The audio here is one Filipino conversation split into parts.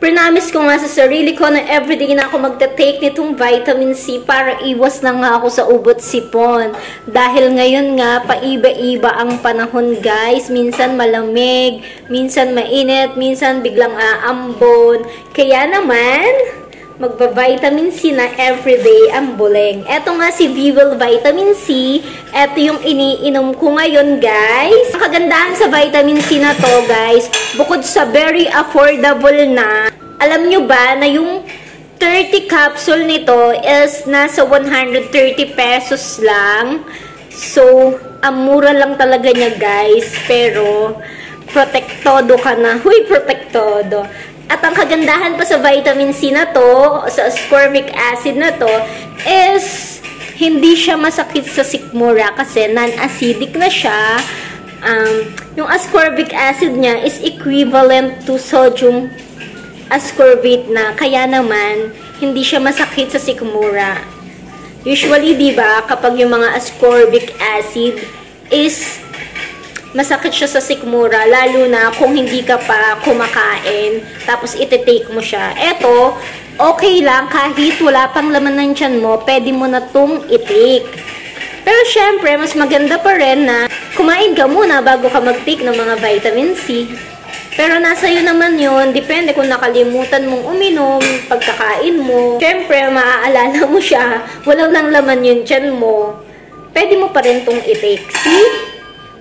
Prinamis ko nga sa sarili ko na everyday na ako magta-take nitong vitamin C para iwas na nga ako sa ubot sipon. Dahil ngayon nga, paiba-iba ang panahon guys. Minsan malamig, minsan mainit, minsan biglang aambon. Kaya naman, magba-vitamin C na everyday ang buleng. Eto nga si Vival Vitamin C. Eto yung iniinom ko ngayon, guys. Ang kagandahan sa vitamin C na to, guys, bukod sa very affordable na, alam nyo ba na yung 30 capsule nito is nasa 130 pesos lang. So, ang mura lang talaga niya, guys. Pero, protektodo ka na. Huy, protektodo. At ang kagandahan pa sa vitamin C na to, sa ascorbic acid na to, is hindi siya masakit sa sikmura kasi non-acidic na siya. Yung ascorbic acid niya is equivalent to sodium ascorbate na. Kaya naman, hindi siya masakit sa sikmura. Usually, di ba, kapag yung mga ascorbic acid is masakit siya sa sikmura, lalo na kung hindi ka pa kumakain, tapos iti-take mo siya. Eto, okay lang, kahit wala pang laman ng tiyan mo, pwede mo na itong i-take. Pero syempre, mas maganda pa rin na kumain ka muna bago ka mag-take ng mga vitamin C. Pero nasa iyo naman yun, depende kung nakalimutan mong uminom, pagkakain mo. Syempre, maaalala mo siya, walang nang laman yung tiyan mo, pwede mo pa rin itong i-take. See?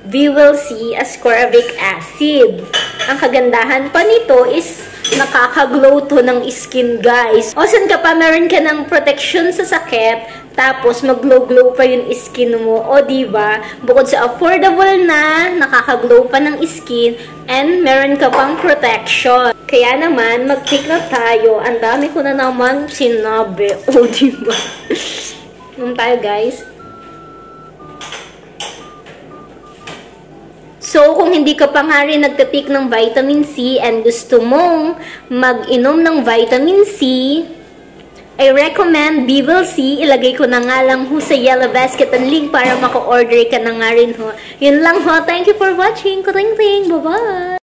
Vival C ascorbic acid. Ang kagandahan pa nito is nakaka-glow to ng skin, guys. O saan ka pa, meron ka ng protection sa sakit, tapos mag-glow-glow pa yung skin mo. O diba, bukod sa affordable na, nakaka-glow pa ng skin, and meron ka pang protection. Kaya naman, mag-take na tayo. Ang dami ko na naman sinabi. O diba? Tayo, guys. So, kung hindi ka pa nga rin nagtatik ng vitamin C and gusto mong mag-inom ng vitamin C, I recommend Vival C. Ilagay ko na nga lang ho sa yellow basket ang link para maka-order ka na nga rin ho. Yun lang ho. Thank you for watching. Kuting-ting. Bye-bye!